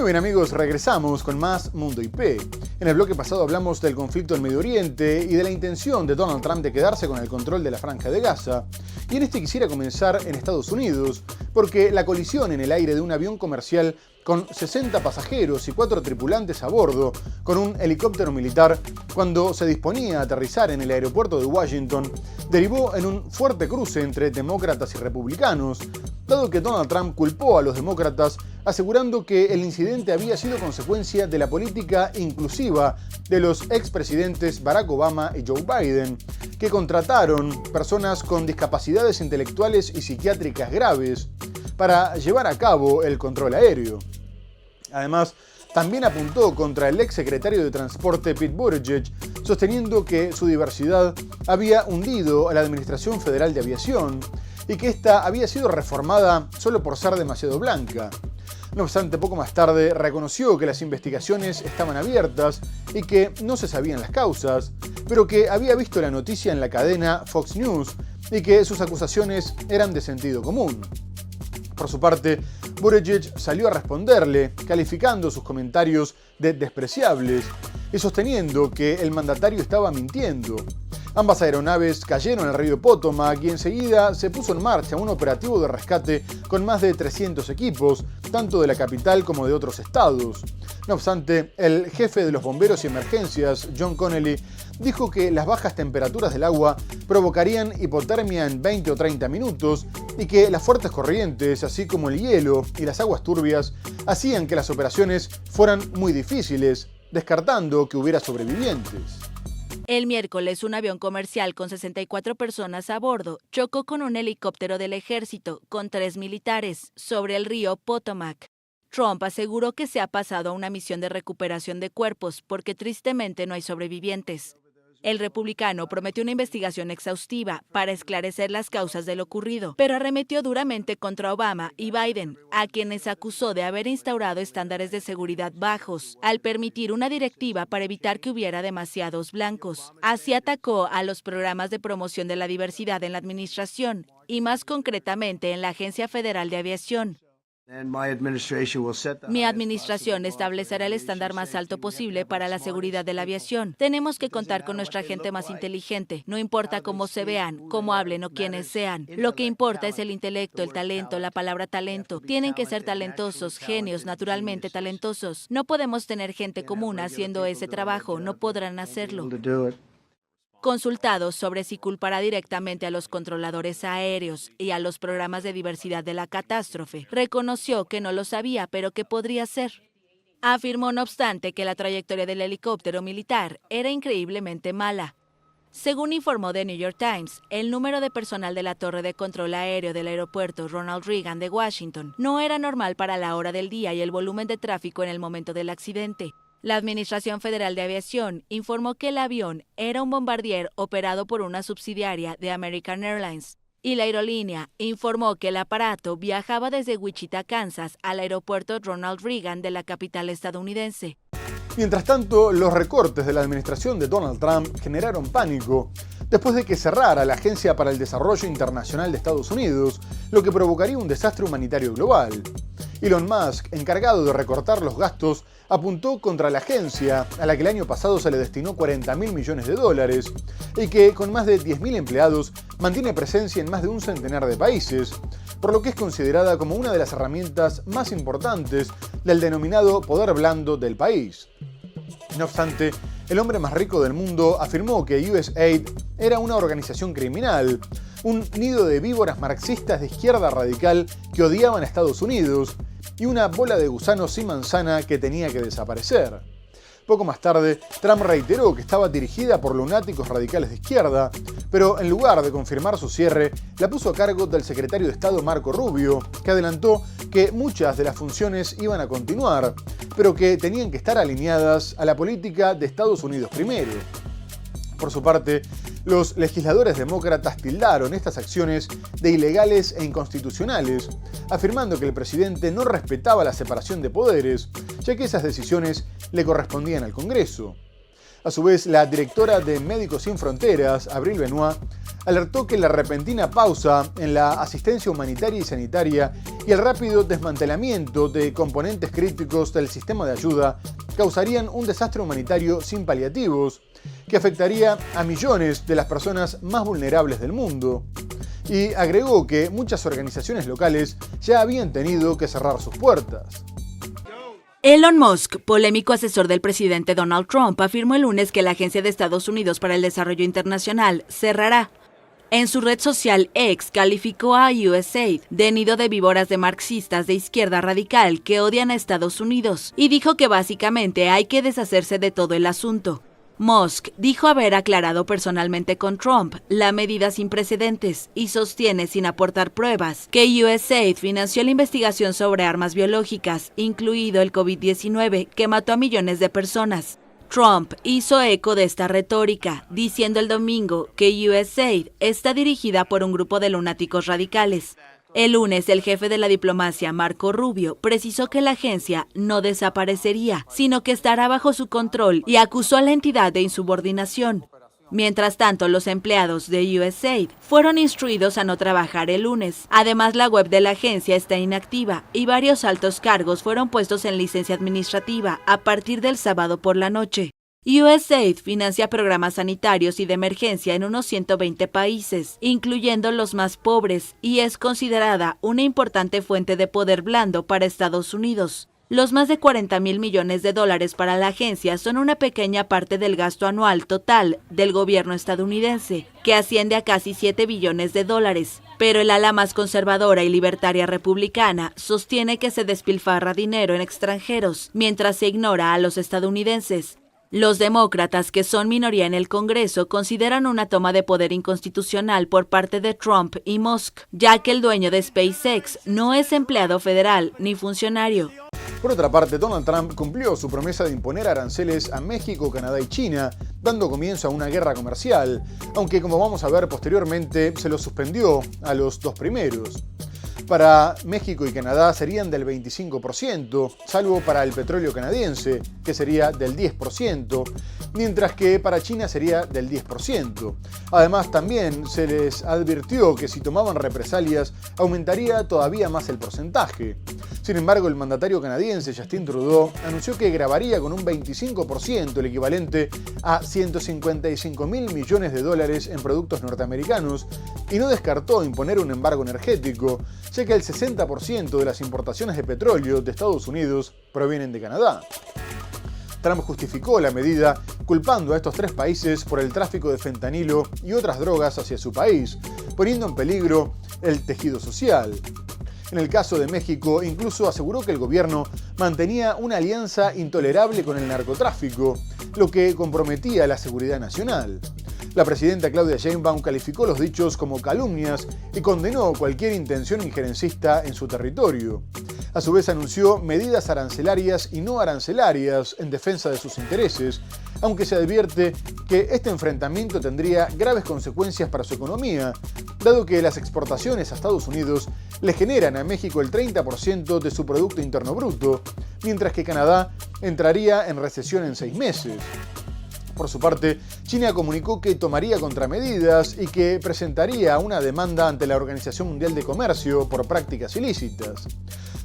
Muy bien amigos, regresamos con más Mundo IP. En el bloque pasado hablamos del conflicto en Medio Oriente y de la intención de Donald Trump de quedarse con el control de la Franja de Gaza. Y en este quisiera comenzar en Estados Unidos, porque la colisión en el aire de un avión comercial con 60 pasajeros y 4 tripulantes a bordo, con un helicóptero militar, cuando se disponía a aterrizar en el aeropuerto de Washington, derivó en un fuerte cruce entre demócratas y republicanos, dado que Donald Trump culpó a los demócratas asegurando que el incidente había sido consecuencia de la política inclusiva de los expresidentes Barack Obama y Joe Biden, que contrataron personas con discapacidades intelectuales y psiquiátricas graves para llevar a cabo el control aéreo. Además, también apuntó contra el exsecretario de Transporte Pete Buttigieg, sosteniendo que su diversidad había hundido a la Administración Federal de Aviación y que ésta había sido reformada solo por ser demasiado blanca. No obstante, poco más tarde reconoció que las investigaciones estaban abiertas y que no se sabían las causas, pero que había visto la noticia en la cadena Fox News y que sus acusaciones eran de sentido común. Por su parte, Buttigieg salió a responderle, calificando sus comentarios de despreciables y sosteniendo que el mandatario estaba mintiendo. Ambas aeronaves cayeron al río Potomac y enseguida se puso en marcha un operativo de rescate con más de 300 equipos, tanto de la capital como de otros estados. No obstante, el jefe de los bomberos y emergencias, John Connelly, dijo que las bajas temperaturas del agua provocarían hipotermia en 20 o 30 minutos y que las fuertes corrientes, así como el hielo y las aguas turbias, hacían que las operaciones fueran muy difíciles, descartando que hubiera sobrevivientes. El miércoles, un avión comercial con 64 personas a bordo chocó con un helicóptero del ejército con 3 militares sobre el río Potomac. Trump aseguró que se ha pasado a una misión de recuperación de cuerpos porque tristemente no hay sobrevivientes. El republicano prometió una investigación exhaustiva para esclarecer las causas de lo ocurrido, pero arremetió duramente contra Obama y Biden, a quienes acusó de haber instaurado estándares de seguridad bajos, al permitir una directiva para evitar que hubiera demasiados blancos. Así atacó a los programas de promoción de la diversidad en la administración, y más concretamente en la Agencia Federal de Aviación. Mi administración establecerá el estándar más alto posible para la seguridad de la aviación. Tenemos que contar con nuestra gente más inteligente. No importa cómo se vean, cómo hablen o quiénes sean. Lo que importa es el intelecto, el talento, la palabra talento. Tienen que ser talentosos, genios, naturalmente talentosos. No podemos tener gente común haciendo ese trabajo. No podrán hacerlo. Consultado sobre si culpará directamente a los controladores aéreos y a los programas de diversidad de la catástrofe, reconoció que no lo sabía, pero que podría ser. Afirmó, no obstante, que la trayectoria del helicóptero militar era increíblemente mala. Según informó The New York Times, el número de personal de la torre de control aéreo del aeropuerto Ronald Reagan de Washington no era normal para la hora del día y el volumen de tráfico en el momento del accidente. La Administración Federal de Aviación informó que el avión era un Bombardier operado por una subsidiaria de American Airlines, y la aerolínea informó que el aparato viajaba desde Wichita, Kansas, al aeropuerto Ronald Reagan de la capital estadounidense. Mientras tanto, los recortes de la administración de Donald Trump generaron pánico después de que cerrara la Agencia para el Desarrollo Internacional de Estados Unidos, lo que provocaría un desastre humanitario global. Elon Musk, encargado de recortar los gastos, apuntó contra la agencia, a la que el año pasado se le destinó $40.000 millones, y que con más de 10.000 empleados mantiene presencia en más de un centenar de países, por lo que es considerada como una de las herramientas más importantes del denominado poder blando del país. No obstante, el hombre más rico del mundo afirmó que USAID era una organización criminal, un nido de víboras marxistas de izquierda radical que odiaban a Estados Unidos y una bola de gusanos sin manzana que tenía que desaparecer. Poco más tarde, Trump reiteró que estaba dirigida por lunáticos radicales de izquierda, pero en lugar de confirmar su cierre, la puso a cargo del secretario de Estado Marco Rubio, que adelantó que muchas de las funciones iban a continuar, pero que tenían que estar alineadas a la política de Estados Unidos primero. Por su parte, los legisladores demócratas tildaron estas acciones de ilegales e inconstitucionales, afirmando que el presidente no respetaba la separación de poderes, ya que esas decisiones le correspondían al Congreso. A su vez, la directora de Médicos Sin Fronteras, Avril Benoit, alertó que la repentina pausa en la asistencia humanitaria y sanitaria y el rápido desmantelamiento de componentes críticos del sistema de ayuda causarían un desastre humanitario sin paliativos que afectaría a millones de las personas más vulnerables del mundo. Y agregó que muchas organizaciones locales ya habían tenido que cerrar sus puertas. Elon Musk, polémico asesor del presidente Donald Trump, afirmó el lunes que la Agencia de Estados Unidos para el Desarrollo Internacional cerrará. En su red social X calificó a USAID de nido de víboras de marxistas de izquierda radical que odian a Estados Unidos y dijo que básicamente hay que deshacerse de todo el asunto. Musk dijo haber aclarado personalmente con Trump la medida sin precedentes y sostiene sin aportar pruebas que USAID financió la investigación sobre armas biológicas, incluido el COVID-19, que mató a millones de personas. Trump hizo eco de esta retórica, diciendo el domingo que USAID está dirigida por un grupo de lunáticos radicales. El lunes, el jefe de la diplomacia, Marco Rubio, precisó que la agencia no desaparecería, sino que estará bajo su control y acusó a la entidad de insubordinación. Mientras tanto, los empleados de USAID fueron instruidos a no trabajar el lunes. Además, la web de la agencia está inactiva y varios altos cargos fueron puestos en licencia administrativa a partir del sábado por la noche. USAID financia programas sanitarios y de emergencia en unos 120 países, incluyendo los más pobres, y es considerada una importante fuente de poder blando para Estados Unidos. Los más de 40.000 millones de dólares para la agencia son una pequeña parte del gasto anual total del gobierno estadounidense, que asciende a casi 7 billones de dólares. Pero el ala más conservadora y libertaria republicana sostiene que se despilfarra dinero en extranjeros, mientras se ignora a los estadounidenses. Los demócratas, que son minoría en el Congreso, consideran una toma de poder inconstitucional por parte de Trump y Musk, ya que el dueño de SpaceX no es empleado federal ni funcionario. Por otra parte, Donald Trump cumplió su promesa de imponer aranceles a México, Canadá y China, dando comienzo a una guerra comercial, aunque como vamos a ver posteriormente, se los suspendió a los dos primeros. Para México y Canadá serían del 25%, salvo para el petróleo canadiense, que sería del 10%, mientras que para China sería del 10%. Además, también se les advirtió que si tomaban represalias, aumentaría todavía más el porcentaje. Sin embargo, el mandatario canadiense Justin Trudeau anunció que grabaría con un 25% el equivalente a 155.000 millones de dólares en productos norteamericanos y no descartó imponer un embargo energético, ya que el 60% de las importaciones de petróleo de Estados Unidos provienen de Canadá. Trump justificó la medida culpando a estos tres países por el tráfico de fentanilo y otras drogas hacia su país, poniendo en peligro el tejido social. En el caso de México, incluso aseguró que el gobierno mantenía una alianza intolerable con el narcotráfico, lo que comprometía la seguridad nacional. La presidenta Claudia Sheinbaum calificó los dichos como calumnias y condenó cualquier intención injerencista en su territorio. A su vez anunció medidas arancelarias y no arancelarias en defensa de sus intereses, aunque se advierte que este enfrentamiento tendría graves consecuencias para su economía, dado que las exportaciones a Estados Unidos le generan a México el 30% de su Producto Interno Bruto, mientras que Canadá entraría en recesión en 6 meses. Por su parte, China comunicó que tomaría contramedidas y que presentaría una demanda ante la Organización Mundial de Comercio por prácticas ilícitas.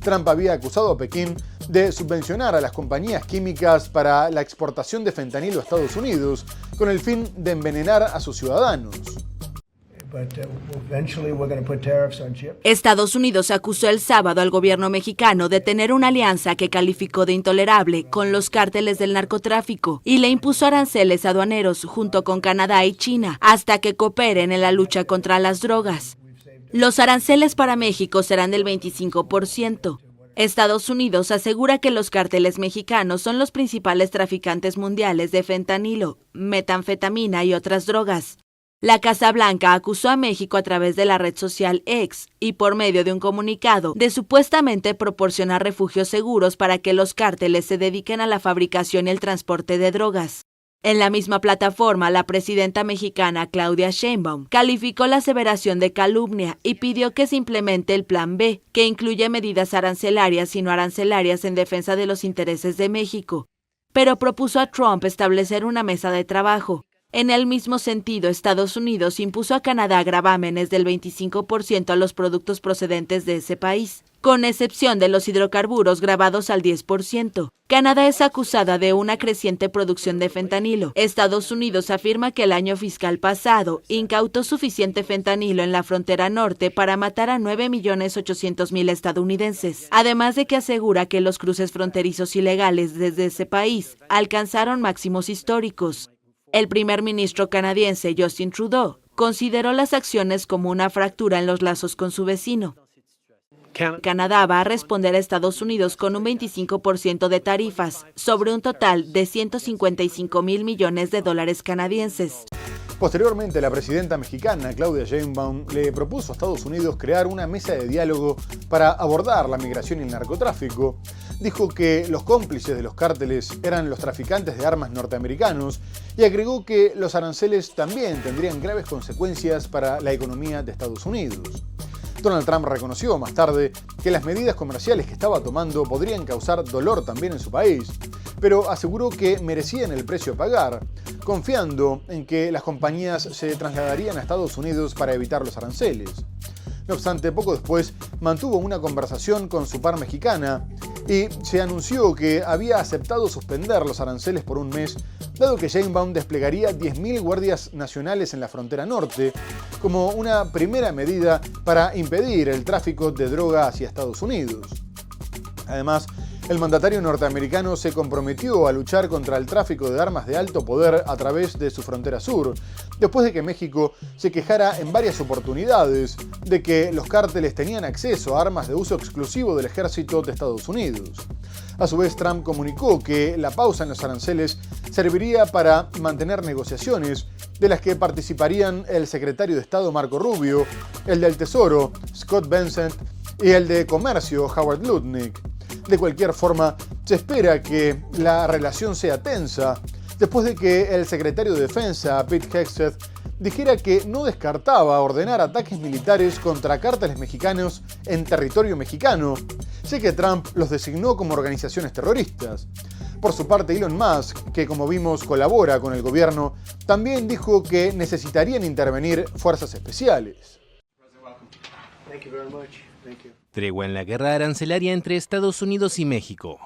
Trump había acusado a Pekín de subvencionar a las compañías químicas para la exportación de fentanilo a Estados Unidos con el fin de envenenar a sus ciudadanos. Estados Unidos acusó el sábado al gobierno mexicano de tener una alianza que calificó de intolerable con los cárteles del narcotráfico y le impuso aranceles aduaneros junto con Canadá y China hasta que cooperen en la lucha contra las drogas. Los aranceles para México serán del 25%. Estados Unidos asegura que los cárteles mexicanos son los principales traficantes mundiales de fentanilo, metanfetamina y otras drogas. La Casa Blanca acusó a México a través de la red social X y por medio de un comunicado de supuestamente proporcionar refugios seguros para que los cárteles se dediquen a la fabricación y el transporte de drogas. En la misma plataforma, la presidenta mexicana Claudia Sheinbaum calificó la aseveración de calumnia y pidió que se implemente el Plan B, que incluye medidas arancelarias y no arancelarias en defensa de los intereses de México, pero propuso a Trump establecer una mesa de trabajo. En el mismo sentido, Estados Unidos impuso a Canadá gravámenes del 25% a los productos procedentes de ese país, con excepción de los hidrocarburos gravados al 10%. Canadá es acusada de una creciente producción de fentanilo. Estados Unidos afirma que el año fiscal pasado incautó suficiente fentanilo en la frontera norte para matar a 9.800.000 estadounidenses, además de que asegura que los cruces fronterizos ilegales desde ese país alcanzaron máximos históricos. El primer ministro canadiense Justin Trudeau consideró las acciones como una fractura en los lazos con su vecino. Canadá va a responder a Estados Unidos con un 25% de tarifas sobre un total de 155.000 millones de dólares canadienses. Posteriormente, la presidenta mexicana, Claudia Sheinbaum, le propuso a Estados Unidos crear una mesa de diálogo para abordar la migración y el narcotráfico. Dijo que los cómplices de los cárteles eran los traficantes de armas norteamericanos y agregó que los aranceles también tendrían graves consecuencias para la economía de Estados Unidos. Donald Trump reconoció más tarde que las medidas comerciales que estaba tomando podrían causar dolor también en su país, pero aseguró que merecían el precio a pagar, confiando en que las compañías se trasladarían a Estados Unidos para evitar los aranceles. No obstante, poco después mantuvo una conversación con su par mexicana y se anunció que había aceptado suspender los aranceles por un mes, dado que Sheinbaum desplegaría 10.000 guardias nacionales en la frontera norte, como una primera medida para impedir el tráfico de droga hacia Estados Unidos. Además, el mandatario norteamericano se comprometió a luchar contra el tráfico de armas de alto poder a través de su frontera sur, después de que México se quejara en varias oportunidades de que los cárteles tenían acceso a armas de uso exclusivo del ejército de Estados Unidos. A su vez, Trump comunicó que la pausa en los aranceles serviría para mantener negociaciones de las que participarían el secretario de Estado Marco Rubio, el del Tesoro Scott Bessent y el de Comercio Howard Lutnick. De cualquier forma, se espera que la relación sea tensa después de que el secretario de Defensa, Pete Hegseth, dijera que no descartaba ordenar ataques militares contra cárteles mexicanos en territorio mexicano, ya que Trump los designó como organizaciones terroristas. Por su parte, Elon Musk, que como vimos colabora con el gobierno, también dijo que necesitarían intervenir fuerzas especiales. Tregua en la guerra arancelaria entre Estados Unidos y México.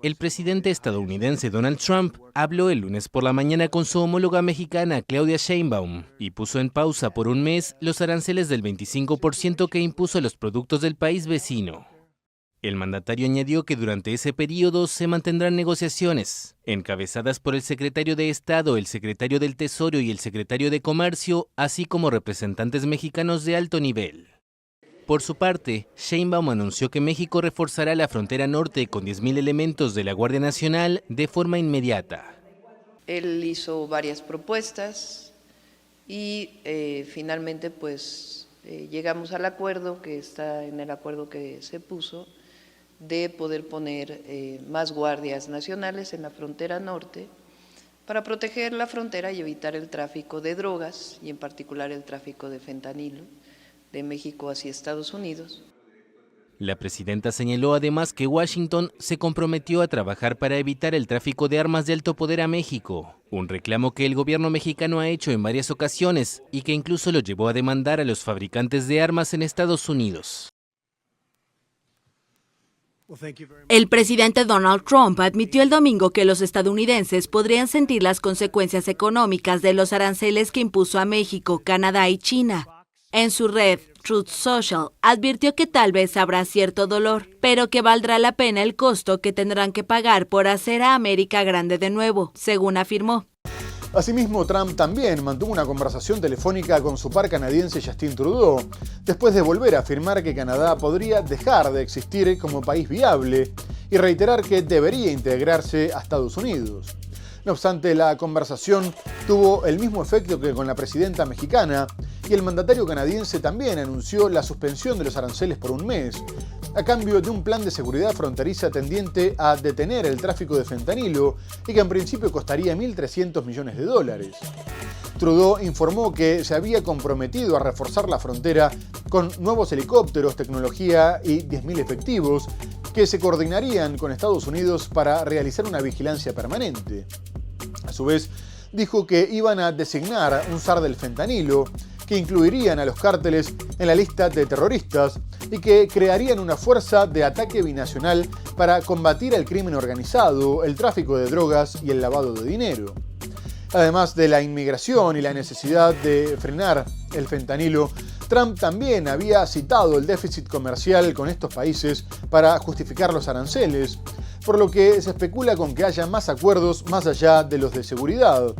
El presidente estadounidense Donald Trump habló el lunes por la mañana con su homóloga mexicana Claudia Sheinbaum y puso en pausa por un mes los aranceles del 25% que impuso a los productos del país vecino. El mandatario añadió que durante ese periodo se mantendrán negociaciones, encabezadas por el secretario de Estado, el secretario del Tesoro y el secretario de Comercio, así como representantes mexicanos de alto nivel. Por su parte, Sheinbaum anunció que México reforzará la frontera norte con 10.000 elementos de la Guardia Nacional de forma inmediata. Él hizo varias propuestas y finalmente llegamos al acuerdo, que está en el acuerdo que se puso, de poder poner más guardias nacionales en la frontera norte para proteger la frontera y evitar el tráfico de drogas y en particular el tráfico de fentanilo de México hacia Estados Unidos. La presidenta señaló además que Washington se comprometió a trabajar para evitar el tráfico de armas de alto poder a México, un reclamo que el gobierno mexicano ha hecho en varias ocasiones y que incluso lo llevó a demandar a los fabricantes de armas en Estados Unidos. El presidente Donald Trump admitió el domingo que los estadounidenses podrían sentir las consecuencias económicas de los aranceles que impuso a México, Canadá y China. En su red Truth Social, advirtió que tal vez habrá cierto dolor, pero que valdrá la pena el costo que tendrán que pagar por hacer a América grande de nuevo, según afirmó. Asimismo, Trump también mantuvo una conversación telefónica con su par canadiense Justin Trudeau, después de volver a afirmar que Canadá podría dejar de existir como país viable y reiterar que debería integrarse a Estados Unidos. No obstante, la conversación tuvo el mismo efecto que con la presidenta mexicana y el mandatario canadiense también anunció la suspensión de los aranceles por un mes, a cambio de un plan de seguridad fronteriza tendiente a detener el tráfico de fentanilo y que en principio costaría $1.300 millones. Trudeau informó que se había comprometido a reforzar la frontera con nuevos helicópteros, tecnología y 10.000 efectivos que se coordinarían con Estados Unidos para realizar una vigilancia permanente. A su vez, dijo que iban a designar un zar del fentanilo, que incluirían a los cárteles en la lista de terroristas y que crearían una fuerza de ataque binacional para combatir el crimen organizado, el tráfico de drogas y el lavado de dinero. Además de la inmigración y la necesidad de frenar el fentanilo, Trump también había citado el déficit comercial con estos países para justificar los aranceles, por lo que se especula con que haya más acuerdos más allá de los de seguridad.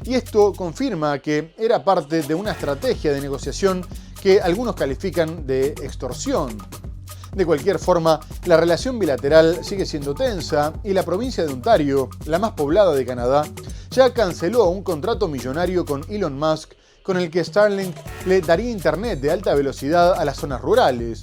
Y esto confirma que era parte de una estrategia de negociación que algunos califican de extorsión. De cualquier forma, la relación bilateral sigue siendo tensa y la provincia de Ontario, la más poblada de Canadá, ya canceló un contrato millonario con Elon Musk con el que Starlink le daría internet de alta velocidad a las zonas rurales.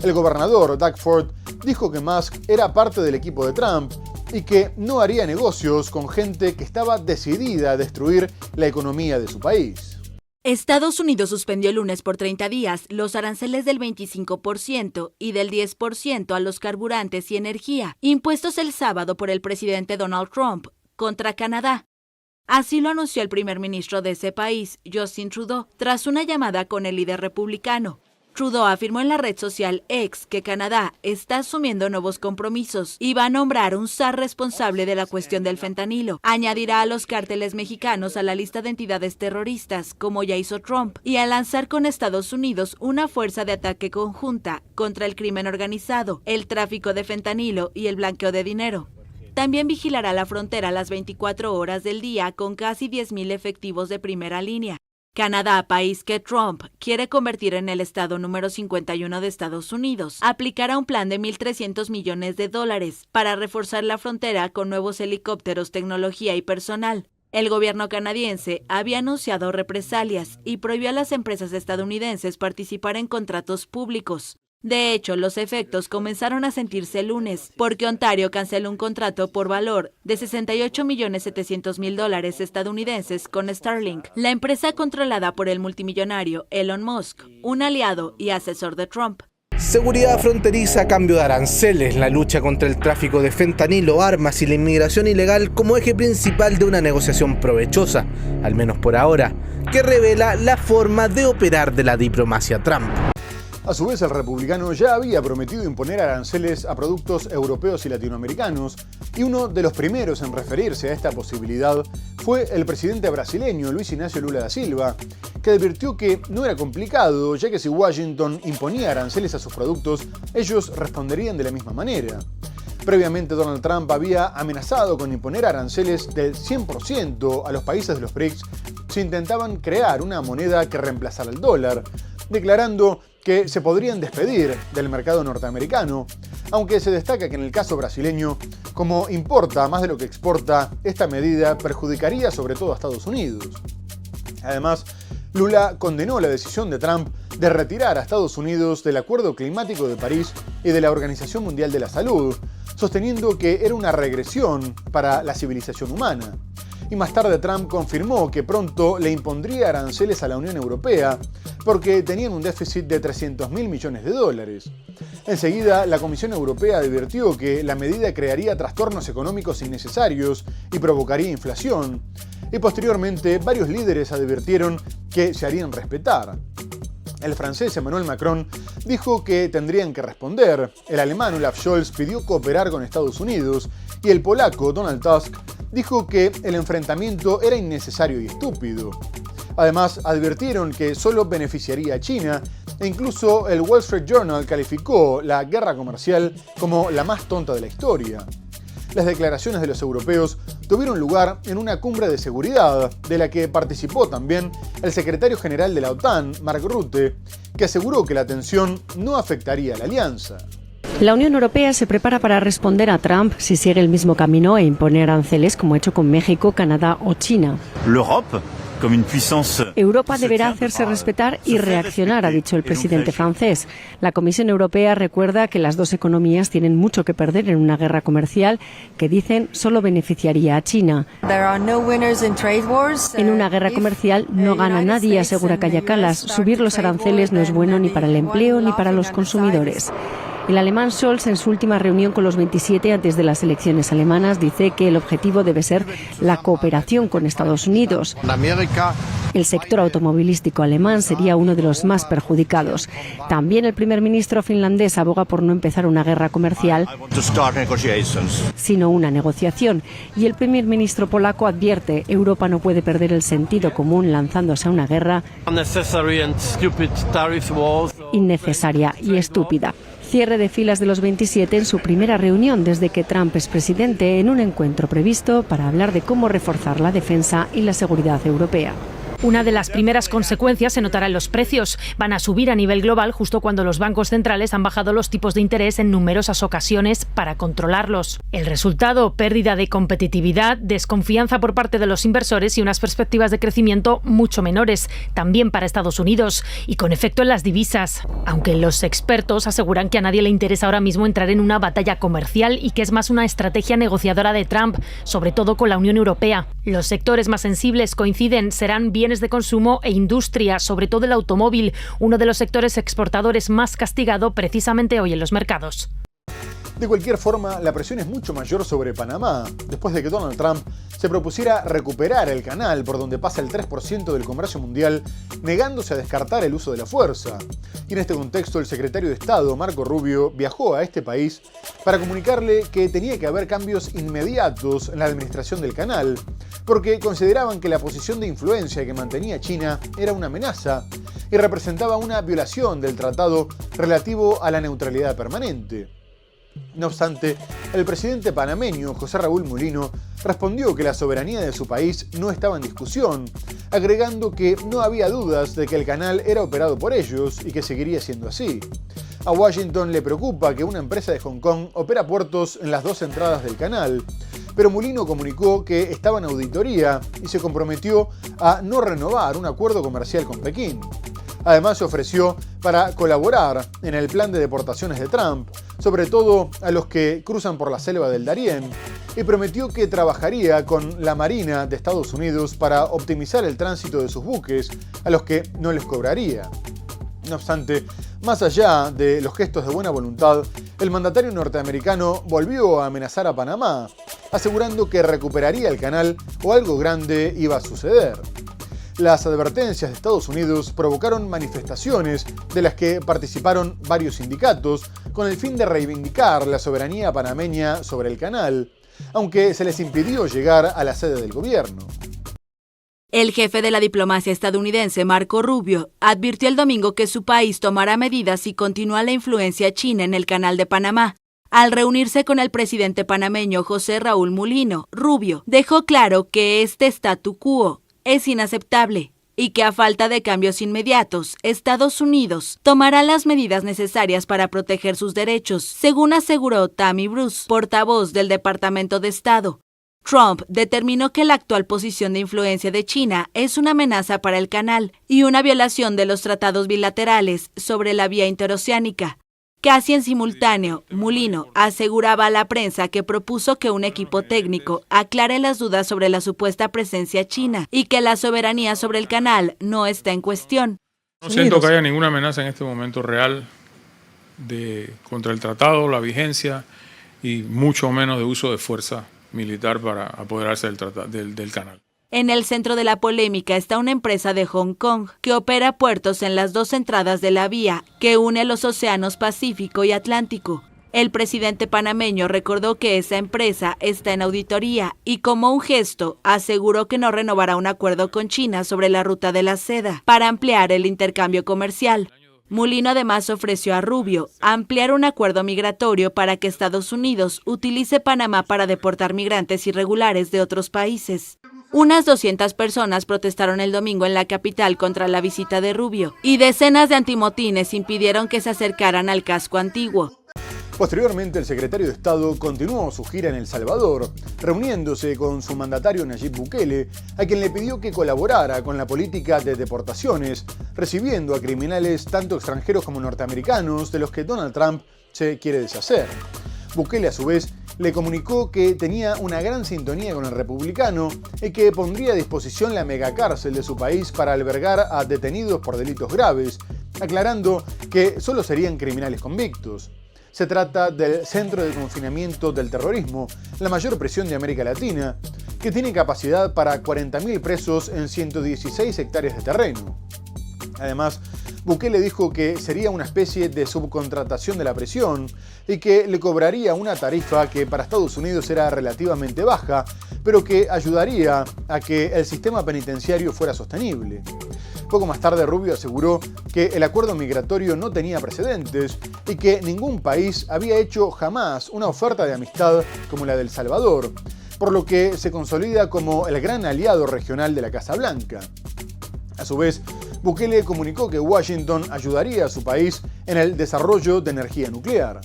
El gobernador Doug Ford dijo que Musk era parte del equipo de Trump y que no haría negocios con gente que estaba decidida a destruir la economía de su país. Estados Unidos suspendió el lunes por 30 días los aranceles del 25% y del 10% a los carburantes y energía, impuestos el sábado por el presidente Donald Trump contra Canadá. Así lo anunció el primer ministro de ese país, Justin Trudeau, tras una llamada con el líder republicano. Trudeau afirmó en la red social X que Canadá está asumiendo nuevos compromisos y va a nombrar un zar responsable de la cuestión del fentanilo. Añadirá a los cárteles mexicanos a la lista de entidades terroristas, como ya hizo Trump, y a lanzar con Estados Unidos una fuerza de ataque conjunta contra el crimen organizado, el tráfico de fentanilo y el blanqueo de dinero. También vigilará la frontera las 24 horas del día con casi 10,000 efectivos de primera línea. Canadá, país que Trump quiere convertir en el estado número 51 de Estados Unidos, aplicará un plan de $1,300 millones para reforzar la frontera con nuevos helicópteros, tecnología y personal. El gobierno canadiense había anunciado represalias y prohibió a las empresas estadounidenses participar en contratos públicos. De hecho, los efectos comenzaron a sentirse el lunes, porque Ontario canceló un contrato por valor de $68,700,000 estadounidenses con Starlink, la empresa controlada por el multimillonario Elon Musk, un aliado y asesor de Trump. Seguridad fronteriza, cambio de aranceles, la lucha contra el tráfico de fentanilo, armas y la inmigración ilegal como eje principal de una negociación provechosa, al menos por ahora, que revela la forma de operar de la diplomacia Trump. A su vez, el republicano ya había prometido imponer aranceles a productos europeos y latinoamericanos, y uno de los primeros en referirse a esta posibilidad fue el presidente brasileño Luis Inácio Lula da Silva, que advirtió que no era complicado, ya que si Washington imponía aranceles a sus productos, ellos responderían de la misma manera. Previamente, Donald Trump había amenazado con imponer aranceles del 100% a los países de los BRICS si intentaban crear una moneda que reemplazara el dólar, declarando que se podrían despedir del mercado norteamericano, aunque se destaca que en el caso brasileño, como importa más de lo que exporta, esta medida perjudicaría sobre todo a Estados Unidos. Además, Lula condenó la decisión de Trump de retirar a Estados Unidos del Acuerdo Climático de París y de la Organización Mundial de la Salud, sosteniendo que era una regresión para la civilización humana. Y más tarde Trump confirmó que pronto le impondría aranceles a la Unión Europea porque tenían un déficit de $300,000 millones. Enseguida, la Comisión Europea advirtió que la medida crearía trastornos económicos innecesarios y provocaría inflación. Y posteriormente, varios líderes advirtieron que se harían respetar. El francés Emmanuel Macron dijo que tendrían que responder, el alemán Olaf Scholz pidió cooperar con Estados Unidos y el polaco Donald Tusk dijo que el enfrentamiento era innecesario y estúpido. Además, advirtieron que solo beneficiaría a China e incluso el Wall Street Journal calificó la guerra comercial como la más tonta de la historia. Las declaraciones de los europeos tuvieron lugar en una cumbre de seguridad, de la que participó también el secretario general de la OTAN, Mark Rutte, que aseguró que la tensión no afectaría a la alianza. La Unión Europea se prepara para responder a Trump si sigue el mismo camino e impone aranceles como ha hecho con México, Canadá o China. Europa deberá hacerse respetar y reaccionar, ha dicho el presidente francés. La Comisión Europea recuerda que las dos economías tienen mucho que perder en una guerra comercial que dicen solo beneficiaría a China. En una guerra comercial no gana nadie, asegura Kaja Kallas. Subir los aranceles no es bueno ni para el empleo ni para los consumidores. El alemán Scholz, en su última reunión con los 27 antes de las elecciones alemanas, dice que el objetivo debe ser la cooperación con Estados Unidos. El sector automovilístico alemán sería uno de los más perjudicados. También el primer ministro finlandés aboga por no empezar una guerra comercial, sino una negociación. Y el primer ministro polaco advierte: Europa no puede perder el sentido común lanzándose a una guerra innecesaria y estúpida. Cierre de filas de los 27 en su primera reunión desde que Trump es presidente, en un encuentro previsto para hablar de cómo reforzar la defensa y la seguridad europea. Una de las primeras consecuencias se notará en los precios. Van a subir a nivel global justo cuando los bancos centrales han bajado los tipos de interés en numerosas ocasiones para controlarlos. El resultado: pérdida de competitividad, desconfianza por parte de los inversores y unas perspectivas de crecimiento mucho menores, también para Estados Unidos, y con efecto en las divisas. Aunque los expertos aseguran que a nadie le interesa ahora mismo entrar en una batalla comercial y que es más una estrategia negociadora de Trump, sobre todo con la Unión Europea. Los sectores más sensibles coinciden, serán bienes de consumo e industria, sobre todo el automóvil, uno de los sectores exportadores más castigado precisamente hoy en los mercados. De cualquier forma, la presión es mucho mayor sobre Panamá, después de que Donald Trump se propusiera recuperar el canal por donde pasa el 3% del comercio mundial, negándose a descartar el uso de la fuerza. Y en este contexto, el secretario de Estado, Marco Rubio, viajó a este país para comunicarle que tenía que haber cambios inmediatos en la administración del canal, porque consideraban que la posición de influencia que mantenía China era una amenaza y representaba una violación del tratado relativo a la neutralidad permanente. No obstante, el presidente panameño, José Raúl Mulino, respondió que la soberanía de su país no estaba en discusión, agregando que no había dudas de que el canal era operado por ellos y que seguiría siendo así. A Washington le preocupa que una empresa de Hong Kong opera puertos en las dos entradas del canal, pero Mulino comunicó que estaba en auditoría y se comprometió a no renovar un acuerdo comercial con Pekín. Además, se ofreció para colaborar en el plan de deportaciones de Trump, sobre todo a los que cruzan por la selva del Darién, y prometió que trabajaría con la Marina de Estados Unidos para optimizar el tránsito de sus buques, a los que no les cobraría. No obstante, más allá de los gestos de buena voluntad, el mandatario norteamericano volvió a amenazar a Panamá, asegurando que recuperaría el canal o algo grande iba a suceder. Las advertencias de Estados Unidos provocaron manifestaciones de las que participaron varios sindicatos con el fin de reivindicar la soberanía panameña sobre el canal, aunque se les impidió llegar a la sede del gobierno. El jefe de la diplomacia estadounidense, Marco Rubio, advirtió el domingo que su país tomará medidas si continúa la influencia china en el Canal de Panamá. Al reunirse con el presidente panameño José Raúl Mulino, Rubio dejó claro que este statu quo es inaceptable y que a falta de cambios inmediatos, Estados Unidos tomará las medidas necesarias para proteger sus derechos, según aseguró Tammy Bruce, portavoz del Departamento de Estado. Trump determinó que la actual posición de influencia de China es una amenaza para el canal y una violación de los tratados bilaterales sobre la vía interoceánica. Casi en simultáneo, Mulino aseguraba a la prensa que propuso que un equipo técnico aclare las dudas sobre la supuesta presencia china y que la soberanía sobre el canal no está en cuestión. No siento que haya ninguna amenaza en este momento real contra el tratado, la vigencia y mucho menos de uso de fuerza militar para apoderarse del canal. En el centro de la polémica está una empresa de Hong Kong que opera puertos en las dos entradas de la vía que une los océanos Pacífico y Atlántico. El presidente panameño recordó que esa empresa está en auditoría y, como un gesto, aseguró que no renovará un acuerdo con China sobre la ruta de la seda para ampliar el intercambio comercial. Mulino además ofreció a Rubio ampliar un acuerdo migratorio para que Estados Unidos utilice Panamá para deportar migrantes irregulares de otros países. Unas 200 personas protestaron el domingo en la capital contra la visita de Rubio y decenas de antimotines impidieron que se acercaran al casco antiguo. Posteriormente, el secretario de Estado continuó su gira en El Salvador, reuniéndose con su mandatario Nayib Bukele, a quien le pidió que colaborara con la política de deportaciones, recibiendo a criminales tanto extranjeros como norteamericanos de los que Donald Trump se quiere deshacer. Bukele, a su vez, le comunicó que tenía una gran sintonía con el republicano y que pondría a disposición la megacárcel de su país para albergar a detenidos por delitos graves, aclarando que solo serían criminales convictos. Se trata del Centro de Confinamiento del Terrorismo, la mayor prisión de América Latina, que tiene capacidad para 40.000 presos en 116 hectáreas de terreno. Además, Bukele dijo que sería una especie de subcontratación de la prisión y que le cobraría una tarifa que para Estados Unidos era relativamente baja, pero que ayudaría a que el sistema penitenciario fuera sostenible. Poco más tarde, Rubio aseguró que el acuerdo migratorio no tenía precedentes y que ningún país había hecho jamás una oferta de amistad como la de El Salvador, por lo que se consolida como el gran aliado regional de la Casa Blanca. A su vez, Bukele comunicó que Washington ayudaría a su país en el desarrollo de energía nuclear.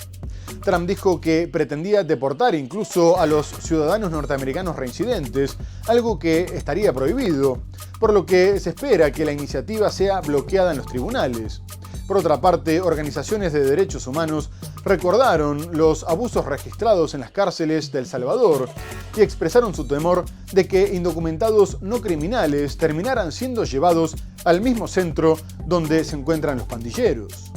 Trump dijo que pretendía deportar incluso a los ciudadanos norteamericanos reincidentes, algo que estaría prohibido, por lo que se espera que la iniciativa sea bloqueada en los tribunales. Por otra parte, organizaciones de derechos humanos recordaron los abusos registrados en las cárceles de El Salvador y expresaron su temor de que indocumentados no criminales terminaran siendo llevados al mismo centro donde se encuentran los pandilleros.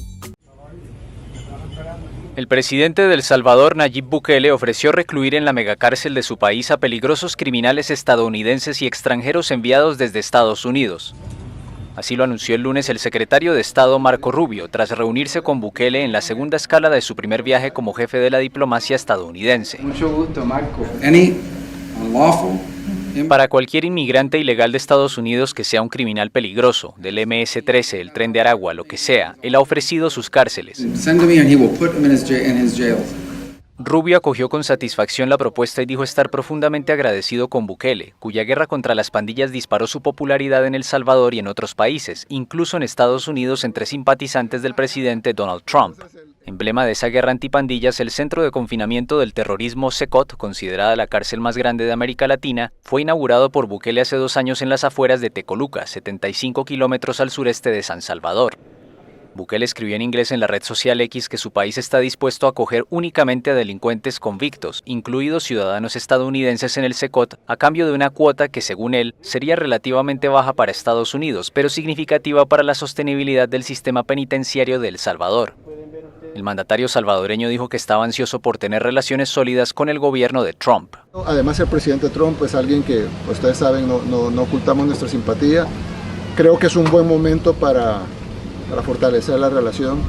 El presidente de El Salvador, Nayib Bukele, ofreció recluir en la megacárcel de su país a peligrosos criminales estadounidenses y extranjeros enviados desde Estados Unidos. Así lo anunció el lunes el secretario de Estado Marco Rubio, tras reunirse con Bukele en la segunda escala de su primer viaje como jefe de la diplomacia estadounidense. Mucho gusto, Marco. Para cualquier inmigrante ilegal de Estados Unidos que sea un criminal peligroso, del MS-13, el Tren de Aragua, lo que sea, él ha ofrecido sus cárceles. Rubio acogió con satisfacción la propuesta y dijo estar profundamente agradecido con Bukele, cuya guerra contra las pandillas disparó su popularidad en El Salvador y en otros países, incluso en Estados Unidos entre simpatizantes del presidente Donald Trump. Emblema de esa guerra antipandillas, el Centro de Confinamiento del Terrorismo CECOT, considerada la cárcel más grande de América Latina, fue inaugurado por Bukele hace 2 años en las afueras de Tecoluca, 75 kilómetros al sureste de San Salvador. Bukele escribió en inglés en la red social X que su país está dispuesto a acoger únicamente a delincuentes convictos, incluidos ciudadanos estadounidenses en el CECOT, a cambio de una cuota que, según él, sería relativamente baja para Estados Unidos, pero significativa para la sostenibilidad del sistema penitenciario de El Salvador. El mandatario salvadoreño dijo que estaba ansioso por tener relaciones sólidas con el gobierno de Trump. Además, el presidente Trump es alguien que, ustedes saben, no ocultamos nuestra simpatía. Creo que es un buen momento para fortalecer la relación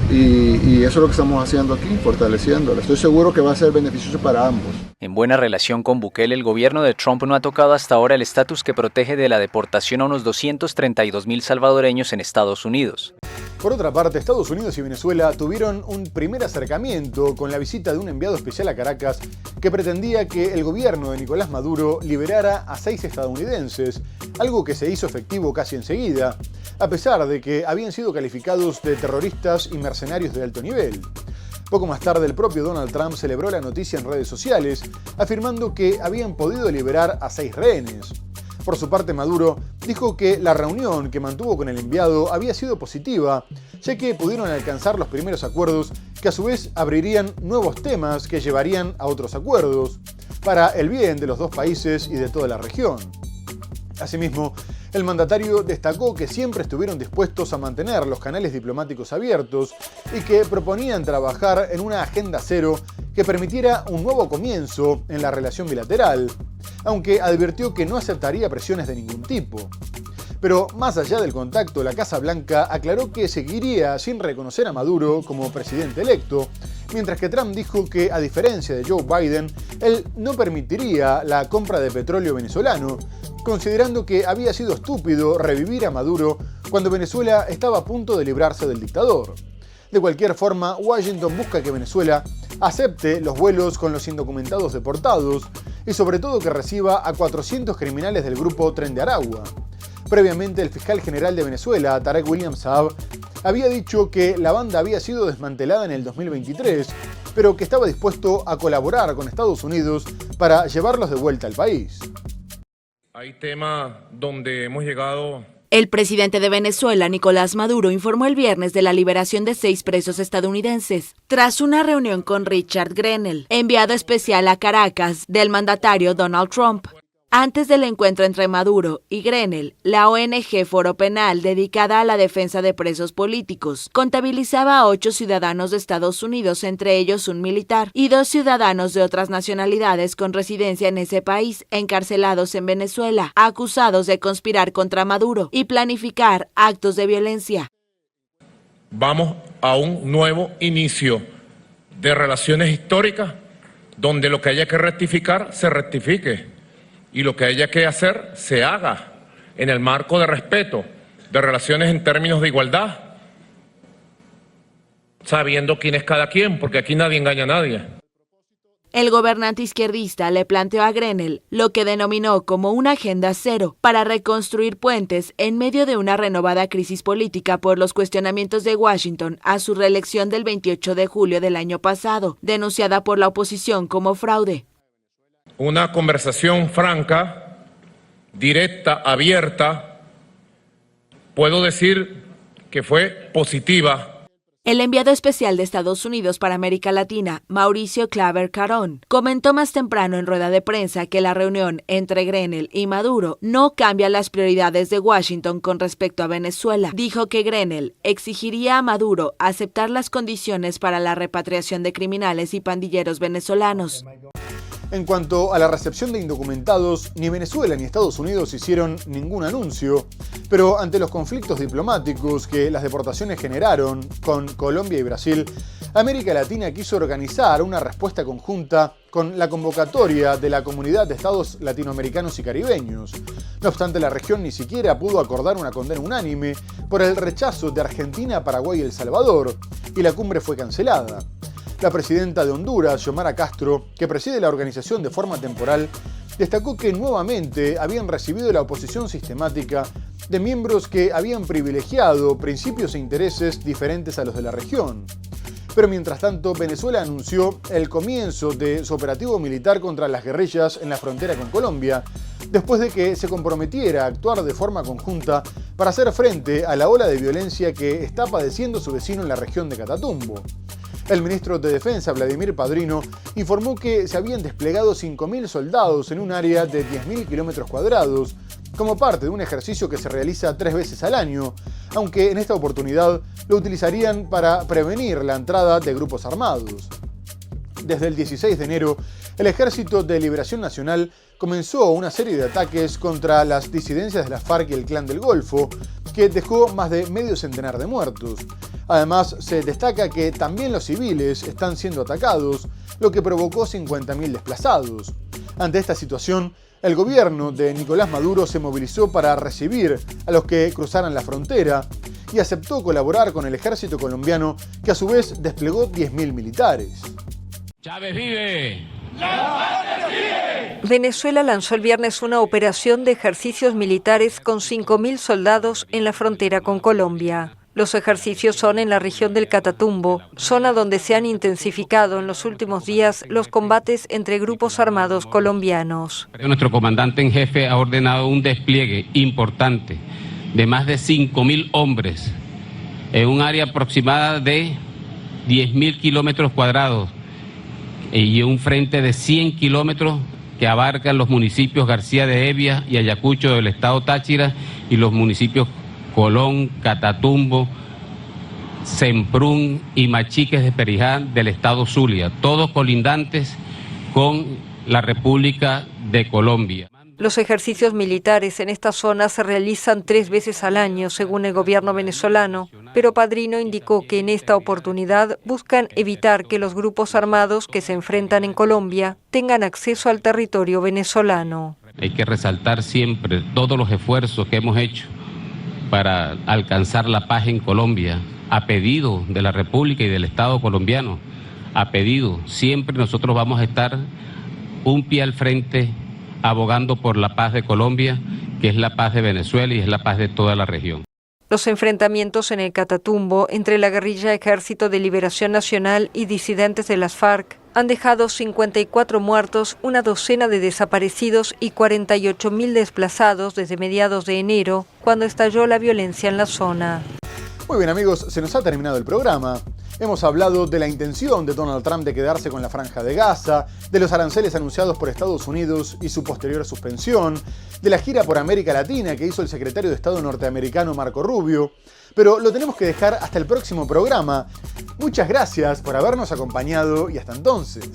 y eso es lo que estamos haciendo aquí, fortaleciéndola. Estoy seguro que va a ser beneficioso para ambos. En buena relación con Bukele, el gobierno de Trump no ha tocado hasta ahora el estatus que protege de la deportación a unos 232.000 salvadoreños en Estados Unidos. Por otra parte, Estados Unidos y Venezuela tuvieron un primer acercamiento con la visita de un enviado especial a Caracas que pretendía que el gobierno de Nicolás Maduro liberara a 6 estadounidenses, algo que se hizo efectivo casi enseguida, a pesar de que habían sido calificados de terroristas y mercenarios de alto nivel. Poco más tarde, el propio Donald Trump celebró la noticia en redes sociales, afirmando que habían podido liberar a 6 rehenes. Por su parte, Maduro dijo que la reunión que mantuvo con el enviado había sido positiva, ya que pudieron alcanzar los primeros acuerdos que a su vez abrirían nuevos temas que llevarían a otros acuerdos, para el bien de los 2 países y de toda la región. Asimismo, el mandatario destacó que siempre estuvieron dispuestos a mantener los canales diplomáticos abiertos y que proponían trabajar en una agenda cero que permitiera un nuevo comienzo en la relación bilateral, aunque advirtió que no aceptaría presiones de ningún tipo. Pero más allá del contacto, la Casa Blanca aclaró que seguiría sin reconocer a Maduro como presidente electo, mientras que Trump dijo que, a diferencia de Joe Biden, él no permitiría la compra de petróleo venezolano, considerando que había sido estúpido revivir a Maduro cuando Venezuela estaba a punto de librarse del dictador. De cualquier forma, Washington busca que Venezuela acepte los vuelos con los indocumentados deportados y sobre todo que reciba a 400 criminales del grupo Tren de Aragua. Previamente, el fiscal general de Venezuela, Tarek William Saab, había dicho que la banda había sido desmantelada en el 2023, pero que estaba dispuesto a colaborar con Estados Unidos para llevarlos de vuelta al país. Hay temas donde hemos llegado. El presidente de Venezuela, Nicolás Maduro, informó el viernes de la liberación de 6 presos estadounidenses, tras una reunión con Richard Grenell, enviado especial a Caracas del mandatario Donald Trump. Antes del encuentro entre Maduro y Grenell, la ONG Foro Penal, dedicada a la defensa de presos políticos, contabilizaba a 8 ciudadanos de Estados Unidos, entre ellos un militar, y 2 ciudadanos de otras nacionalidades con residencia en ese país, encarcelados en Venezuela, acusados de conspirar contra Maduro y planificar actos de violencia. Vamos a un nuevo inicio de relaciones históricas donde lo que haya que rectificar se rectifique. Y lo que haya que hacer, se haga en el marco de respeto, de relaciones en términos de igualdad, sabiendo quién es cada quien, porque aquí nadie engaña a nadie. El gobernante izquierdista le planteó a Grenell lo que denominó como una agenda cero para reconstruir puentes en medio de una renovada crisis política por los cuestionamientos de Washington a su reelección del 28 de julio del año pasado, denunciada por la oposición como fraude. Una conversación franca, directa, abierta, puedo decir que fue positiva. El enviado especial de Estados Unidos para América Latina, Mauricio Claver Carón, comentó más temprano en rueda de prensa que la reunión entre Grenell y Maduro no cambia las prioridades de Washington con respecto a Venezuela. Dijo que Grenell exigiría a Maduro aceptar las condiciones para la repatriación de criminales y pandilleros venezolanos. En cuanto a la recepción de indocumentados, ni Venezuela ni Estados Unidos hicieron ningún anuncio, pero ante los conflictos diplomáticos que las deportaciones generaron con Colombia y Brasil, América Latina quiso organizar una respuesta conjunta con la convocatoria de la Comunidad de Estados Latinoamericanos y Caribeños. No obstante, la región ni siquiera pudo acordar una condena unánime por el rechazo de Argentina, Paraguay y El Salvador, y la cumbre fue cancelada. La presidenta de Honduras, Xiomara Castro, que preside la organización de forma temporal, destacó que nuevamente habían recibido la oposición sistemática de miembros que habían privilegiado principios e intereses diferentes a los de la región. Pero mientras tanto, Venezuela anunció el comienzo de su operativo militar contra las guerrillas en la frontera con Colombia, después de que se comprometiera a actuar de forma conjunta para hacer frente a la ola de violencia que está padeciendo su vecino en la región de Catatumbo. El ministro de Defensa, Vladimir Padrino, informó que se habían desplegado 5.000 soldados en un área de 10.000 kilómetros cuadrados, como parte de un ejercicio que se realiza 3 veces al año, aunque en esta oportunidad lo utilizarían para prevenir la entrada de grupos armados. Desde el 16 de enero, el Ejército de Liberación Nacional comenzó una serie de ataques contra las disidencias de las FARC y el Clan del Golfo, que dejó más de medio centenar de muertos. Además, se destaca que también los civiles están siendo atacados, lo que provocó 50.000 desplazados. Ante esta situación, el gobierno de Nicolás Maduro se movilizó para recibir a los que cruzaran la frontera y aceptó colaborar con el ejército colombiano, que a su vez desplegó 10.000 militares. ¡Chávez vive! Venezuela lanzó el viernes una operación de ejercicios militares con 5.000 soldados en la frontera con Colombia. Los ejercicios son en la región del Catatumbo, zona donde se han intensificado en los últimos días los combates entre grupos armados colombianos. Nuestro comandante en jefe ha ordenado un despliegue importante de más de 5.000 hombres en un área aproximada de 10.000 kilómetros cuadrados y un frente de 100 kilómetros que abarcan los municipios García de Hevia y Ayacucho del estado Táchira y los municipios Colón, Catatumbo, Semprún y Machiques de Perijá del estado Zulia, todos colindantes con la República de Colombia. Los ejercicios militares en esta zona se realizan 3 veces al año, según el gobierno venezolano, pero Padrino indicó que en esta oportunidad buscan evitar que los grupos armados que se enfrentan en Colombia tengan acceso al territorio venezolano. Hay que resaltar siempre todos los esfuerzos que hemos hecho para alcanzar la paz en Colombia, a pedido de la República y del Estado colombiano, a pedido. Siempre nosotros vamos a estar un pie al frente abogando por la paz de Colombia, que es la paz de Venezuela y es la paz de toda la región. Los enfrentamientos en el Catatumbo entre la guerrilla Ejército de Liberación Nacional y disidentes de las FARC han dejado 54 muertos, una docena de desaparecidos y 48.000 desplazados desde mediados de enero, cuando estalló la violencia en la zona. Muy bien amigos, se nos ha terminado el programa. Hemos hablado de la intención de Donald Trump de quedarse con la Franja de Gaza, de los aranceles anunciados por Estados Unidos y su posterior suspensión, de la gira por América Latina que hizo el secretario de Estado norteamericano Marco Rubio, pero lo tenemos que dejar hasta el próximo programa. Muchas gracias por habernos acompañado y hasta entonces.